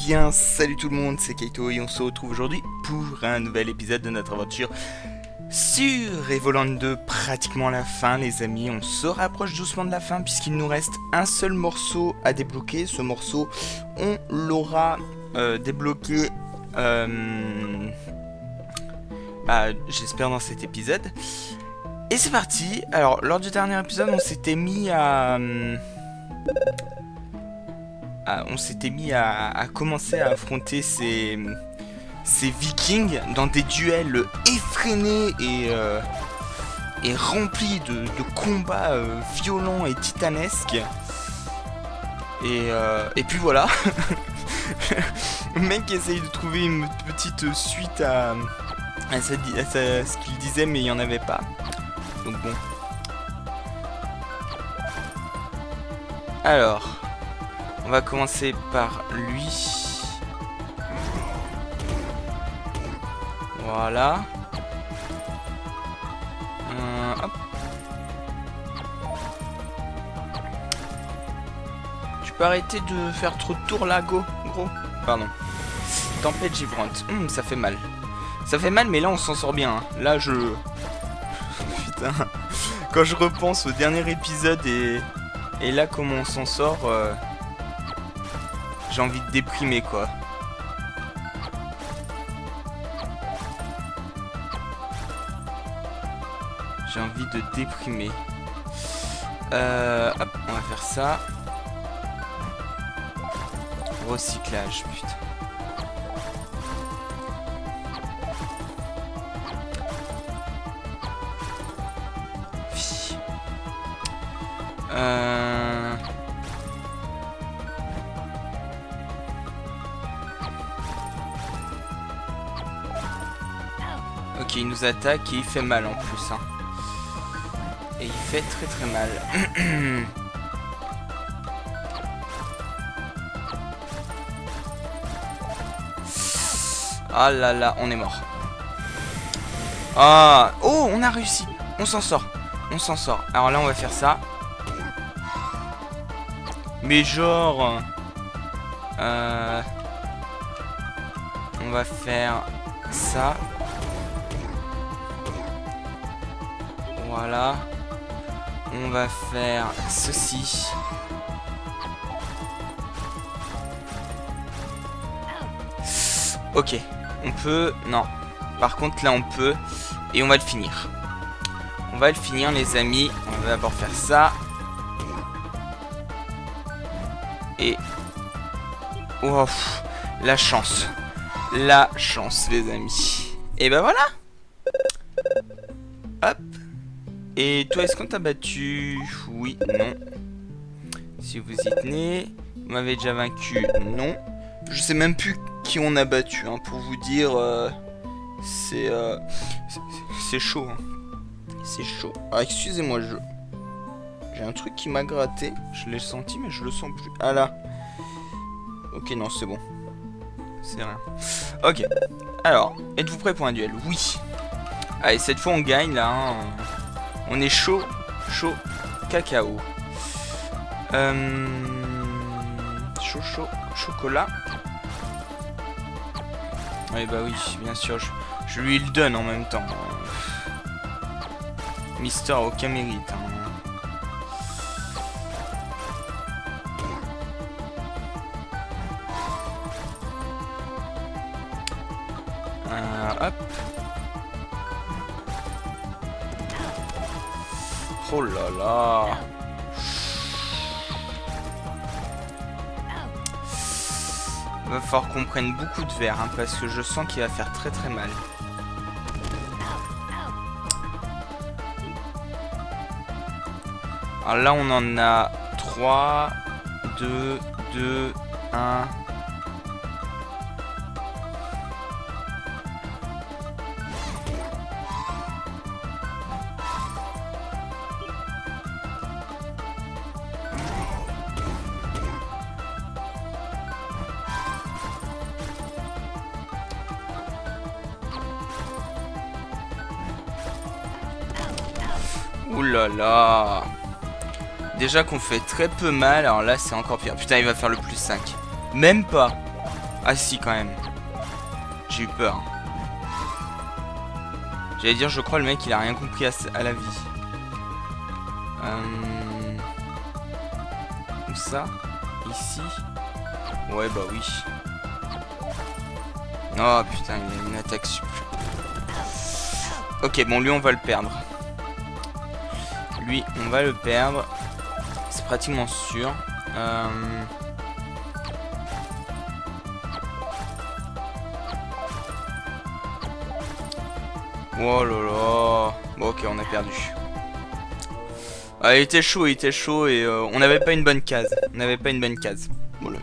bien, salut tout le monde, c'est Kaito et on se retrouve aujourd'hui pour un nouvel épisode de notre aventure sur Evoland 2, pratiquement la fin les amis. On se rapproche doucement de la fin puisqu'il nous reste un seul morceau à débloquer. Ce morceau, on l'aura débloqué, j'espère dans cet épisode. Et c'est parti. Alors, lors du dernier épisode, on s'était mis à commencer à affronter ces vikings dans des duels effrénés et remplis de combats violents et titanesques. Et puis voilà. Le mec essaye de trouver une petite suite à ce qu'il disait, mais il n'y en avait pas. Donc bon. Alors, on va commencer par lui. Voilà. Hop. Tu peux arrêter de faire trop de tours là, gros. Pardon. Tempête givrante. Ça fait mal. Ça fait mal, mais là on s'en sort bien. Hein. Là je... Putain. Quand je repense au dernier épisode et là comment on s'en sort... J'ai envie de déprimer quoi. J'ai envie de déprimer. Hop, on va faire ça. Recyclage, putain. Ok, il nous attaque et il fait mal en plus. Hein. Et il fait très mal. Ah là là, on est mort. Ah, oh, on a réussi. On s'en sort. On s'en sort. Alors là, on va faire ça. Mais genre... on va faire ça. Voilà. On va faire ceci. Ok. On peut... Non. Par contre, là, on peut. Et on va le finir. On va le finir, les amis. On va d'abord faire ça. Et... Oh, la chance. La chance, les amis. Et ben voilà. Hop. Et toi, est-ce qu'on t'a battu? Oui, non. Si vous y tenez. Vous m'avez déjà vaincu? Non. Je sais même plus qui on a battu, hein, pour vous dire. C'est chaud. Hein. C'est chaud. Ah, excusez-moi, j'ai un truc qui m'a gratté. Je l'ai senti, mais je le sens plus. Ah là. Ok, non, c'est bon. C'est rien. Ok. Alors, êtes-vous prêts pour un duel? Oui. Allez, cette fois, on gagne, là. Hein. On est chaud cacao. Chaud chocolat. Oui, bah oui, bien sûr. Je lui le donne en même temps. Mister a aucun mérite. Hein. Hop. Oh là là. Va falloir qu'on prenne beaucoup de verre, hein, parce que je sens qu'il va faire très mal. Alors là on en a 3, 2, 1. Ouh là là. Déjà qu'on fait très peu mal, alors là c'est encore pire. Putain, il va faire le plus 5. Même pas. Ah si, quand même. J'ai eu peur. J'allais dire, je crois, le mec, il a rien compris à la vie. Où ça? Ici? Ouais, bah oui. Oh putain, il a une attaque sup. Ok, bon, lui, on va le perdre. Lui, on va le perdre. C'est pratiquement sûr. Oh là là. Bon, ok, on a perdu. Ah, il était chaud et on n'avait pas une bonne case. On n'avait pas une bonne case. Voilà.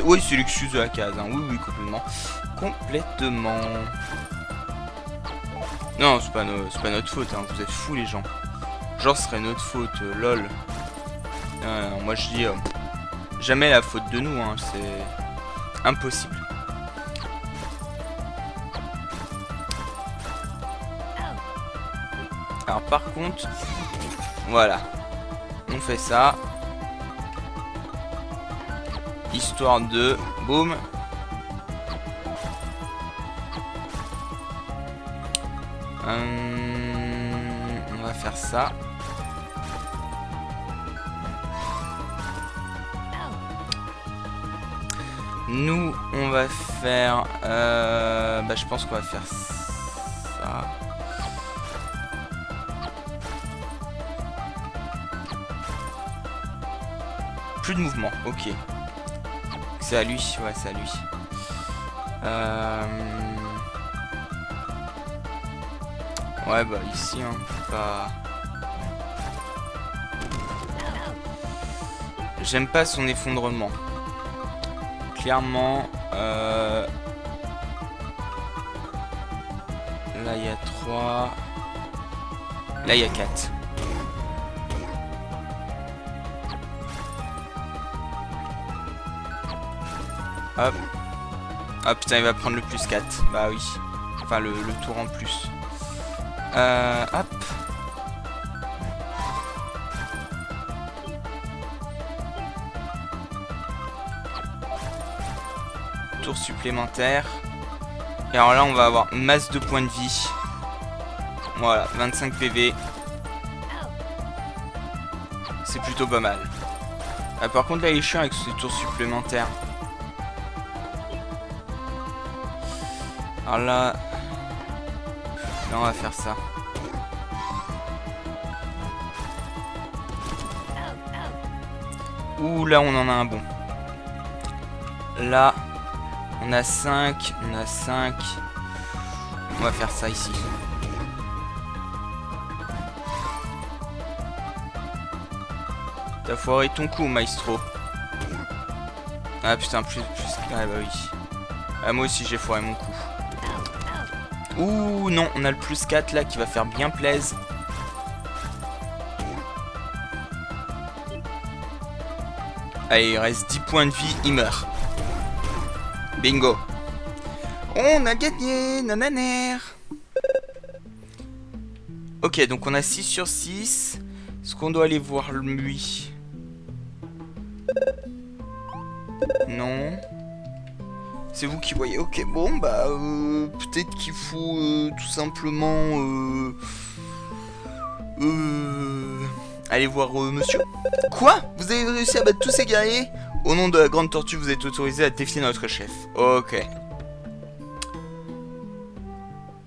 Oui, c'est l'excuse de la case. Hein. Oui, oui, complètement. Complètement. Non, c'est pas notre faute. Hein. Vous êtes fous, les gens. Genre, ce serait notre faute. Lol. Moi, je dis jamais la faute de nous. Hein. C'est impossible. Alors, par contre, voilà. On fait ça. Histoire de... Boum. On va faire ça. Nous, on va faire... bah, je pense qu'on va faire ça. Plus de mouvement, ok. C'est à lui, ouais, c'est à lui. Ouais, bah ici, hein, pas... J'aime pas son effondrement. Clairement, là il y a 3. Là il y a 4. Hop. Ah putain, il va prendre le plus 4. Bah oui. Enfin, le tour en plus. Hop. Tour supplémentaire. Et alors là, on va avoir masse de points de vie. Voilà, 25 PV. C'est plutôt pas mal. Ah, par contre, là, il est chiant avec ces tours supplémentaires. Alors là, on va faire ça. Ouh, là, on en a un bon. Là, on a 5. On a 5. On va faire ça ici. T'as foiré ton coup, maestro. Ah putain, plus. Ah bah oui. Ah, moi aussi, j'ai foiré mon coup. Ouh, non, on a le plus 4 là qui va faire bien plaise. Allez, il reste 10 points de vie, il meurt. Bingo. On a gagné, nananer. Ok, donc on a 6 sur 6. Est-ce qu'on doit aller voir lui? Non. C'est vous qui voyez. Ok, bon, bah, peut-être qu'il faut tout simplement aller voir monsieur. Quoi? Vous avez réussi à battre tous ces guerriers? Au nom de la grande tortue, vous êtes autorisé à défier notre chef. Ok.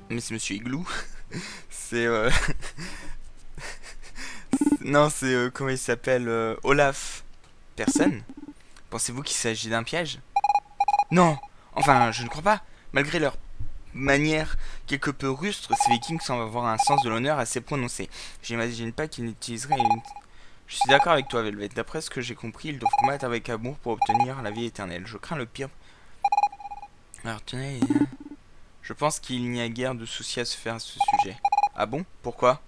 Mais c'est monsieur Igloo. C'est non, c'est comment il s'appelle, Olaf. Personne? Pensez-vous qu'il s'agit d'un piège? Non. Enfin, je ne crois pas. Malgré leur manière quelque peu rustre, ces vikings semblent avoir un sens de l'honneur assez prononcé. J'imagine pas qu'ils n'utiliseraient une... Je suis d'accord avec toi, Velvet. D'après ce que j'ai compris, ils doivent combattre avec amour pour obtenir la vie éternelle. Je crains le pire. Alors, tenez... Je pense qu'il n'y a guère de soucis à se faire à ce sujet. Ah bon? Pourquoi?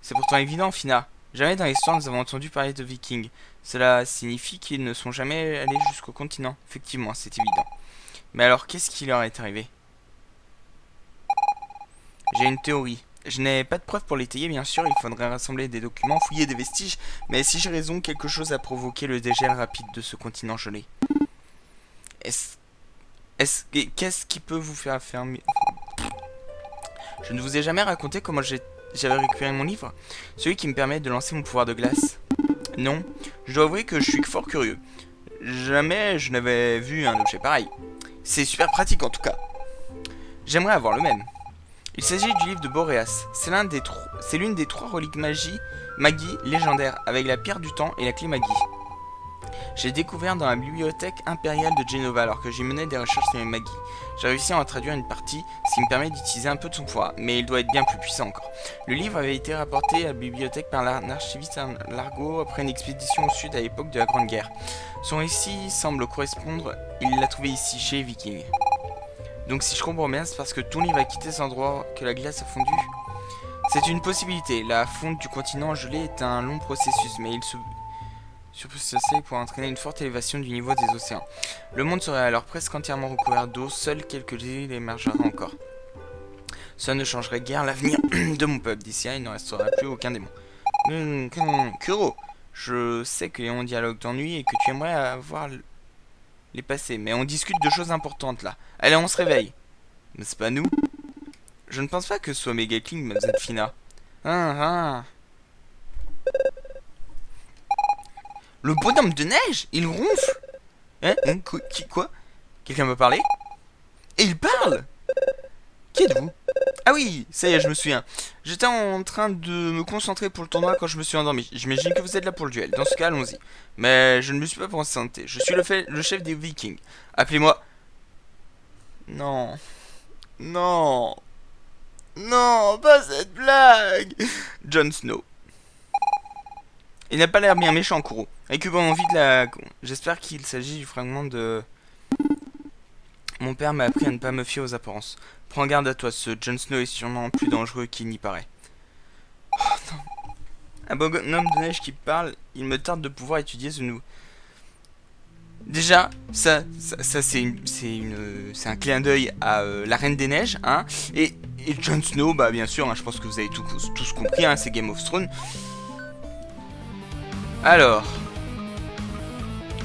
C'est pourtant évident, Fina. Jamais dans l'histoire nous avons entendu parler de vikings. Cela signifie qu'ils ne sont jamais allés jusqu'au continent. Effectivement, c'est évident. Mais alors, qu'est-ce qui leur est arrivé? J'ai une théorie. Je n'ai pas de preuves pour l'étayer, bien sûr. Il faudrait rassembler des documents, fouiller des vestiges. Mais si j'ai raison, quelque chose a provoqué le dégel rapide de ce continent gelé. Est-ce Qu'est-ce qui peut vous faire fermer? Je ne vous ai jamais raconté comment j'avais récupéré mon livre, celui qui me permet de lancer mon pouvoir de glace. Non, je dois avouer que je suis fort curieux. Jamais je n'avais vu un objet pareil. C'est super pratique en tout cas. J'aimerais avoir le même. Il s'agit du livre de Boréas. C'est l'une des 3 reliques magie légendaires, avec la pierre du temps et la clé magie. J'ai découvert dans la bibliothèque impériale de Genova alors que j'y menais des recherches sur les magies. J'ai réussi à en traduire une partie, ce qui me permet d'utiliser un peu de son pouvoir, mais il doit être bien plus puissant encore. Le livre avait été rapporté à la bibliothèque par l'archiviste Largo après une expédition au sud à l'époque de la Grande Guerre. Son récit semble correspondre, il l'a trouvé ici, chez les Vikings. Donc si je comprends bien, c'est parce que ton livre a quitté cet endroit que la glace a fondu. C'est une possibilité, la fonte du continent gelé est un long processus, mais il se... Ceci pour entraîner une forte élévation du niveau des océans. Le monde serait alors presque entièrement recouvert d'eau, seules quelques îles émergeraient encore. Ça ne changerait guère l'avenir de mon peuple. D'ici là, il ne restera plus aucun démon. Kuro, je sais que Léon dialogue t'ennuie et que tu aimerais avoir les passés, mais on discute de choses importantes là. Allez, on se réveille. Mais c'est pas nous. Je ne pense pas que ce soit Megacling, Mademoiselle Fina. Le bonhomme de neige, il ronfle. Quoi? Quelqu'un m'a parlé? Et il parle. Qui êtes-vous? Ah oui, ça y est, je me souviens. J'étais en train de me concentrer pour le tournoi quand je me suis endormi. J'imagine que vous êtes là pour le duel. Dans ce cas, allons-y. Mais je ne me suis pas présenté. Je suis le chef des Vikings. Appelez-moi... Non. Non. Non, pas cette blague. Jon Snow. Il n'a pas l'air bien méchant, Kuro. Récupérons vite la... J'espère qu'il s'agit du fragment de... Mon père m'a appris à ne pas me fier aux apparences. Prends garde à toi, ce Jon Snow est sûrement plus dangereux qu'il n'y paraît. Oh non. Un bonhomme de neige qui parle, il me tarde de pouvoir étudier ce nouveau. Déjà, ça c'est un clin d'œil à la Reine des Neiges, hein. Et Jon Snow, bah bien sûr, hein, je pense que vous avez tous compris, hein, c'est Game of Thrones. Alors.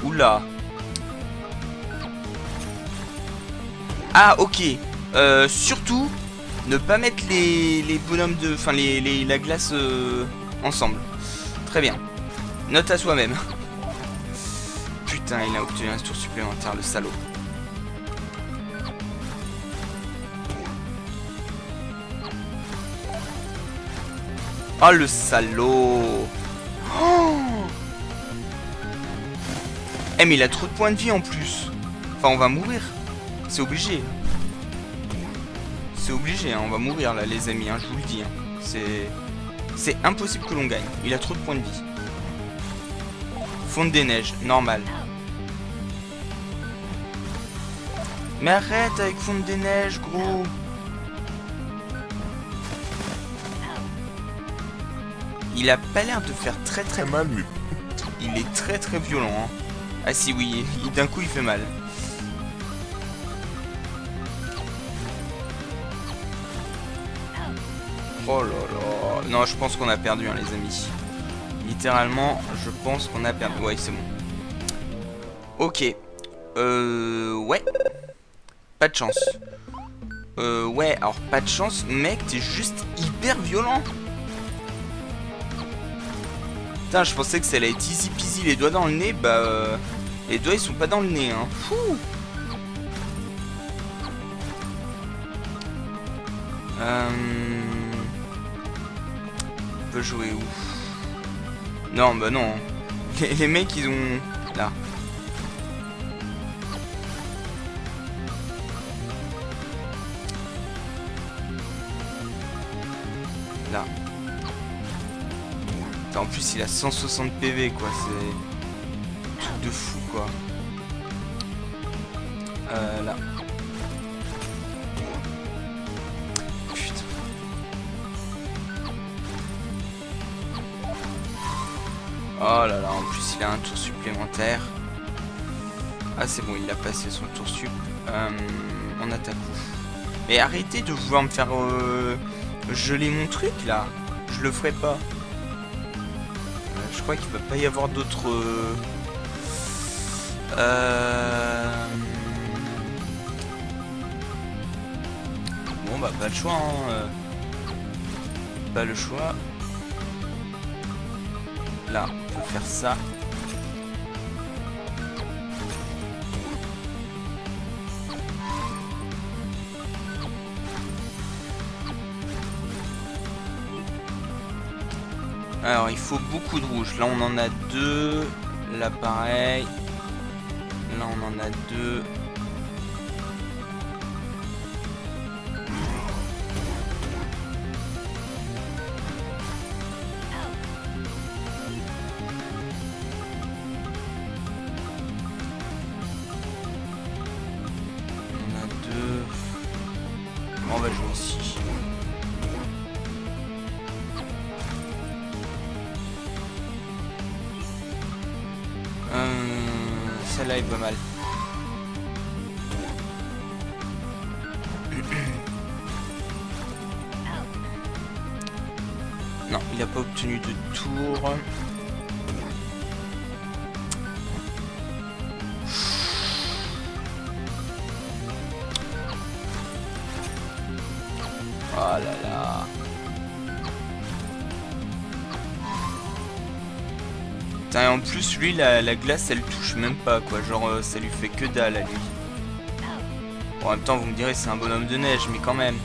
Oula. Ah, ok. Surtout, ne pas mettre les bonhommes de... Enfin, la glace ensemble. Très bien. Note à soi-même. Putain, il a obtenu un tour supplémentaire, le salaud. Oh, le salaud. Oh. Eh, mais il a trop de points de vie en plus. Enfin, on va mourir. C'est obligé. C'est obligé, hein, on va mourir là, les amis, hein, je vous le dis. Hein. C'est impossible que l'on gagne. Il a trop de points de vie. Fonte des neiges, normal. Mais arrête avec fonte des neiges, gros. Il a pas l'air de faire très mal, lui. Il est très violent, hein. Ah si, oui, d'un coup il fait mal. Oh là là. Non, je pense qu'on a perdu, hein, les amis. Littéralement, je pense qu'on a perdu. Ouais, c'est bon. Ok. Ouais. Pas de chance. Ouais, alors pas de chance, mec, t'es juste hyper violent. Putain, je pensais que ça allait être easy peasy, les doigts dans le nez, bah... les doigts, ils sont pas dans le nez, hein. Fouh. On peut jouer où? Non, bah non. Les mecs, ils ont... Là. Là. En plus, il a 160 PV, quoi. C'est... truc de fou, quoi. Là. Putain. Oh là là, en plus il a un tour supplémentaire. Ah c'est bon, il a passé son tour sup. On attaque. Mais arrêtez de vouloir me faire geler mon truc là. Je le ferai pas. Je crois qu'il va pas y avoir d'autres... Bon bah pas le choix hein. Pas le choix. Là, on peut faire ça. Alors, il faut beaucoup de rouge. Là, on en a 2. Là, pareil. Là, on en a 2. On va jouer ici. Celle-là est pas mal. Non, il n'a pas obtenu de tour. Oh là là. Putain, et en plus, lui, la glace, elle touche même pas, quoi. Genre, ça lui fait que dalle à lui. Bon, en même temps, vous me direz, c'est un bonhomme de neige, mais quand même.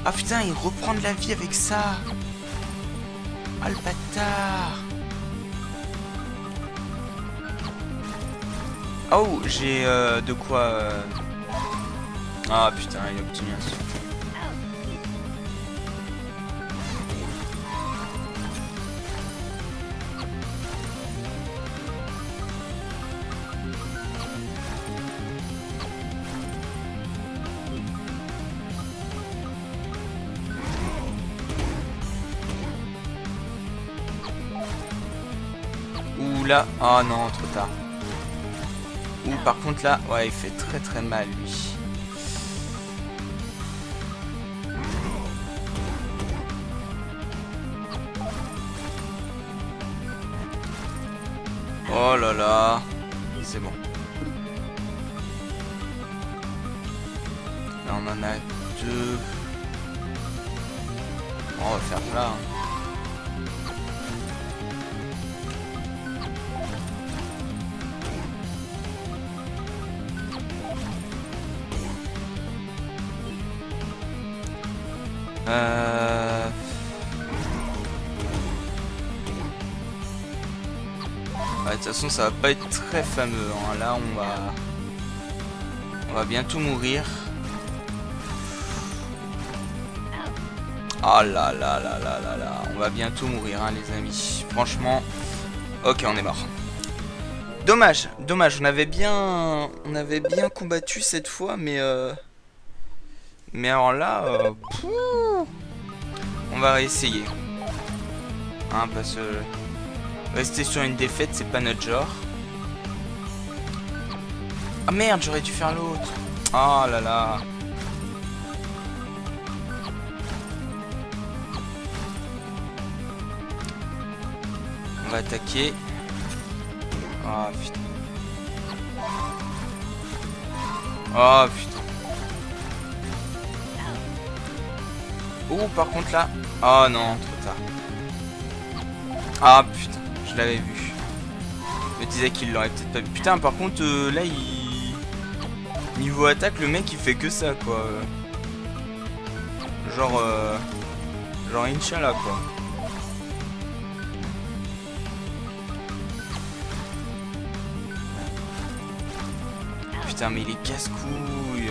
Ah putain, il reprend de la vie avec ça. Ah, le bâtard. Oh, j'ai de quoi... Ah putain, il a obtenu un succès. Ouh là, oh non, trop tard. Ouh, par contre là, ouais, il fait très très mal lui. Oh là là, c'est bon. Là on en a 2. Bon, on va faire là. Hein. De toute façon, ça va pas être très fameux. Hein. Là, on va bientôt mourir. Ah là là là là là là. On va bientôt mourir, hein, les amis. Franchement. Ok, on est mort. Dommage, dommage. On avait bien combattu cette fois, mais alors là, on va réessayer. Hein, parce que rester sur une défaite, c'est pas notre genre. Ah merde, j'aurais dû faire l'autre. Oh là là. On va attaquer. Oh putain. Oh putain. Oh, par contre là. Oh non, trop tard. Ah putain, je l'avais vu. Je me disais qu'il l'aurait peut-être pas vu. Putain, par contre, là, niveau attaque, le mec, il fait que ça, quoi. Genre Inch'Allah, quoi. Putain, mais il est casse-couille.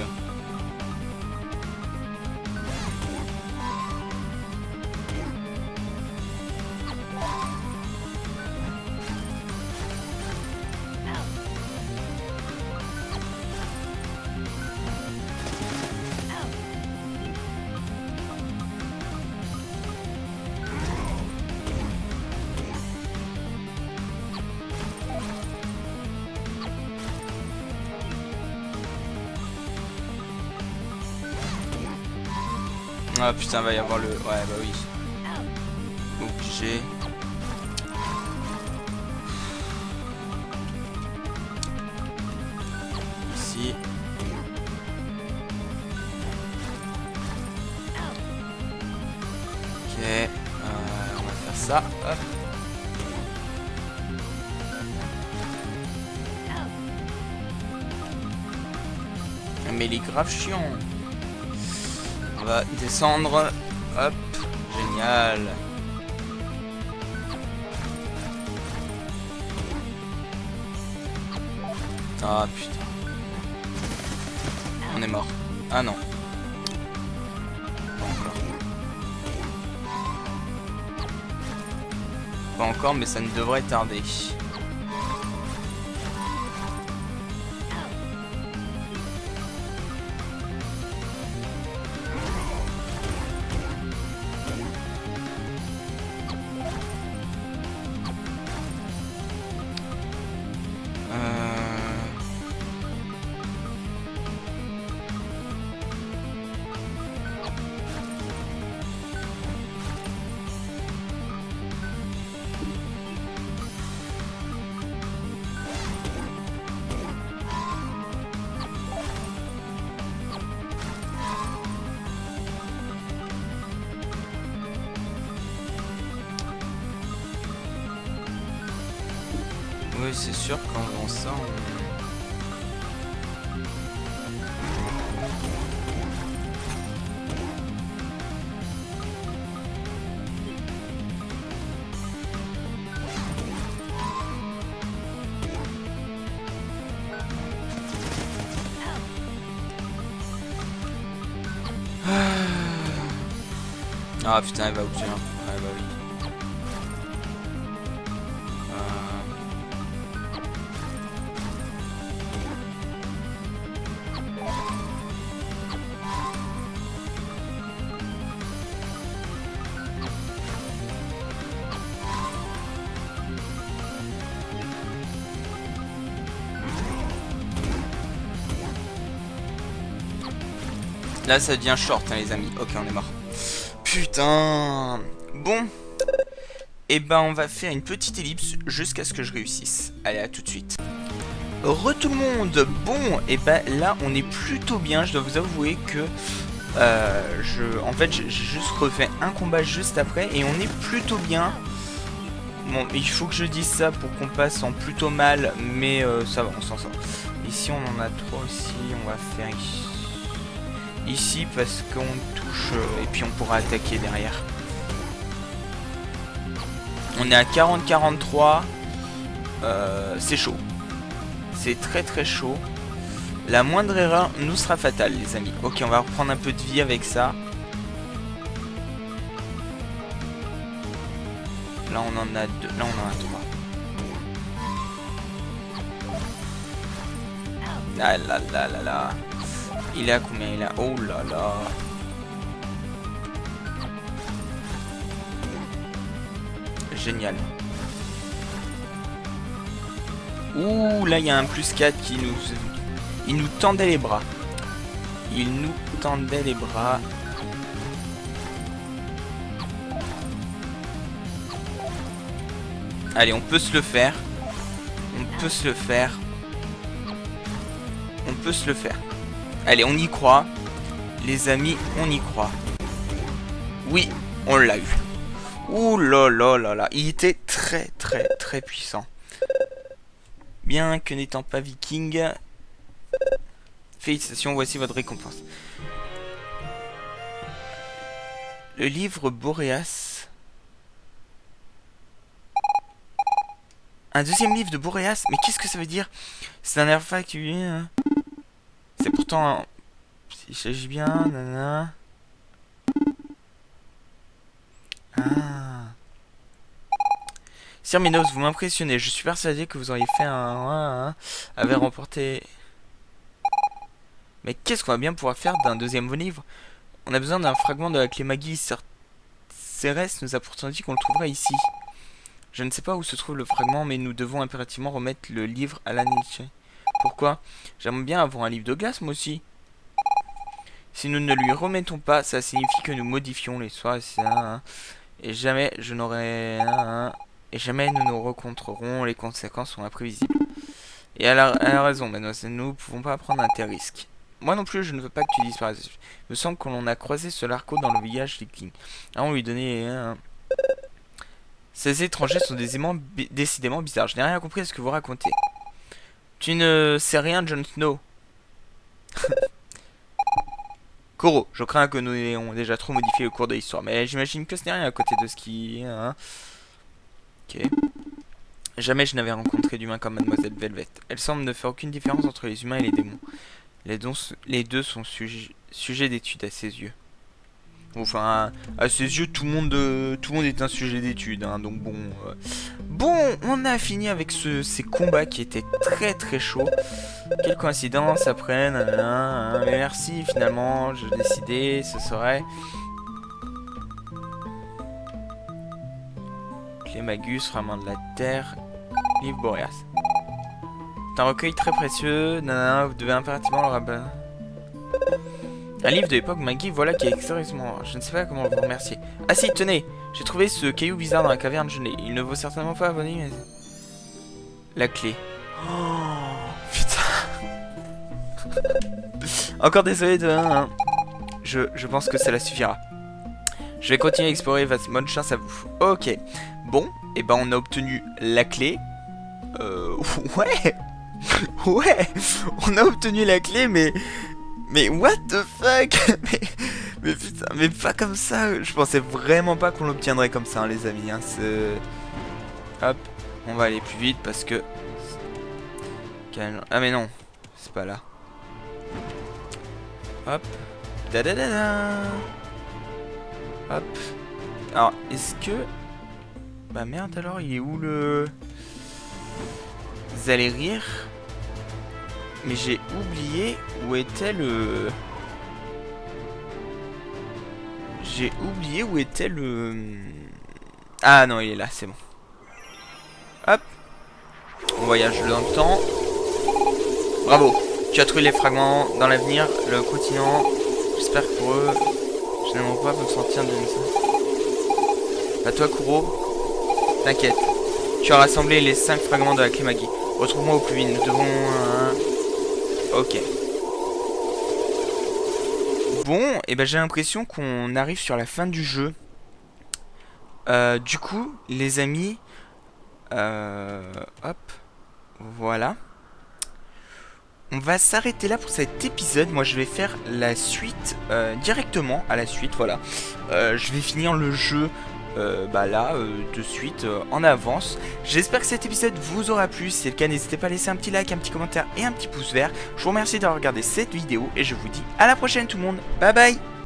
Ah putain, va y avoir le... Ouais, bah oui. Obligé. Ici. Mais il est grave chiant. On va descendre. Hop. Génial. Ah putain. On est mort. Ah non. Pas encore. Pas encore, mais ça ne devrait tarder. Oui, c'est sûr qu'en faisant ça, Ah putain, elle va bouger. Ah bah oui. Là ça devient short hein, les amis. Ok, on est mort. Putain. Bon. Et ben on va faire une petite ellipse jusqu'à ce que je réussisse. Allez, à tout de suite. Tout le monde. Bon, et ben là on est plutôt bien. Je dois vous avouer que en fait j'ai juste refait un combat juste après et on est plutôt bien. Bon, il faut que je dise ça pour qu'on passe en plutôt mal, mais ça va, on s'en sort. Ici on en a 3 aussi. On va faire ici parce qu'on touche et puis on pourra attaquer derrière. On est à 40-43. C'est chaud. C'est très très chaud. La moindre erreur nous sera fatale les amis. Ok, on va reprendre un peu de vie avec ça. Là on en a 2. Là on en a 3. Ah là là là là. Il est à combien? Il est à... Oh là là. Génial. Ouh, là il y a un plus 4 qui nous... Il nous tendait les bras. Il nous tendait les bras. Allez, on peut se le faire. On peut se le faire. On peut se le faire. Allez, on y croit. Les amis, on y croit. Oui, on l'a eu. Ouh là là là là. Il était très très très puissant. Bien que n'étant pas viking. Félicitations, voici votre récompense. Le livre Boréas. Un deuxième livre de Boréas? Mais qu'est-ce que ça veut dire? C'est un artefact qui... C'est pourtant... Il s'agit bien... Nanana. Ah. Sir Minos, vous m'impressionnez. Je suis persuadé que vous auriez fait avait remporté... Mais qu'est-ce qu'on va bien pouvoir faire d'un deuxième livre? On a besoin d'un fragment de la clé magie. Cérès nous a pourtant dit qu'on le trouverait ici. Je ne sais pas où se trouve le fragment, mais nous devons impérativement remettre le livre à la niche. Pourquoi? J'aimerais bien avoir un livre de glace, moi aussi. Si nous ne lui remettons pas, ça signifie que nous modifions les soins. Et jamais je n'aurai... Et jamais nous nous rencontrerons. Les conséquences sont imprévisibles. Et elle a raison, mademoiselle. Nous ne pouvons pas prendre un tel risque. Moi non plus, je ne veux pas que tu disparaisses. Il me semble qu'on a croisé ce larco dans le village viking. On lui donnait... Ces étrangers sont décidément bizarres. Je n'ai rien compris à ce que vous racontez. Tu ne sais rien, Jon Snow. Koro, je crains que nous ayons déjà trop modifié le cours de l'histoire, mais j'imagine que ce n'est rien à côté de ce qui... Hein. Ok. Jamais je n'avais rencontré d'humains comme Mademoiselle Velvet. Elle semble ne faire aucune différence entre les humains et les démons. Les deux sont sujets d'étude à ses yeux. Enfin, à ses yeux, tout le monde est un sujet d'étude, hein, donc bon... Bon, on a fini avec ces combats qui étaient très très chauds. Quelle coïncidence après, nanana, mais merci, finalement, j'ai décidé, ce serait... Clémagus, fragment de la terre, livre Boreas. C'est un recueil très précieux, nanana, vous devez impérativement le rabattre. Un livre de l'époque Maggie, voilà qui est extrêmement... Je ne sais pas comment vous remercier. Ah si, tenez, j'ai trouvé ce caillou bizarre dans la caverne gelée. Il ne vaut certainement pas abonner, mais... La clé. Oh, putain. Encore désolé de... Hein. Je pense que cela suffira. Je vais continuer à explorer, bonne chance à vous. Ok. Bon, et ben on a obtenu la clé. Ouais. Ouais. On a obtenu la clé, mais what the fuck. mais putain, mais pas comme ça. Je pensais vraiment pas qu'on l'obtiendrait comme ça, hein, les amis. Hein. Hop, on va aller plus vite parce que... Ah mais non, c'est pas là. Hop. Da da da da. Hop. Alors, est-ce que... Bah merde alors, il est où le... Vous allez rire. Mais j'ai oublié où était le... J'ai oublié où était le... Ah non, il est là, c'est bon. Hop. On voyage dans le temps. Bravo. Tu as trouvé les fragments dans l'avenir, le continent. J'espère que pour eux, je n'aimerais pas me sentir de ça. À toi, Kuro. T'inquiète. Tu as rassemblé les 5 fragments de la clé Maggie. Retrouve-moi au plus vite. Nous devons... Ok. Bon, et ben j'ai l'impression qu'on arrive sur la fin du jeu. Du coup, les amis... hop. Voilà. On va s'arrêter là pour cet épisode. Moi je vais faire la suite directement à la suite, voilà. Je vais finir le jeu là de suite en avance. J'espère que cet épisode vous aura plu. Si c'est le cas, n'hésitez pas à laisser un petit like, un petit commentaire et un petit pouce vert. Je vous remercie d'avoir regardé cette vidéo et je vous dis à la prochaine tout le monde. Bye bye.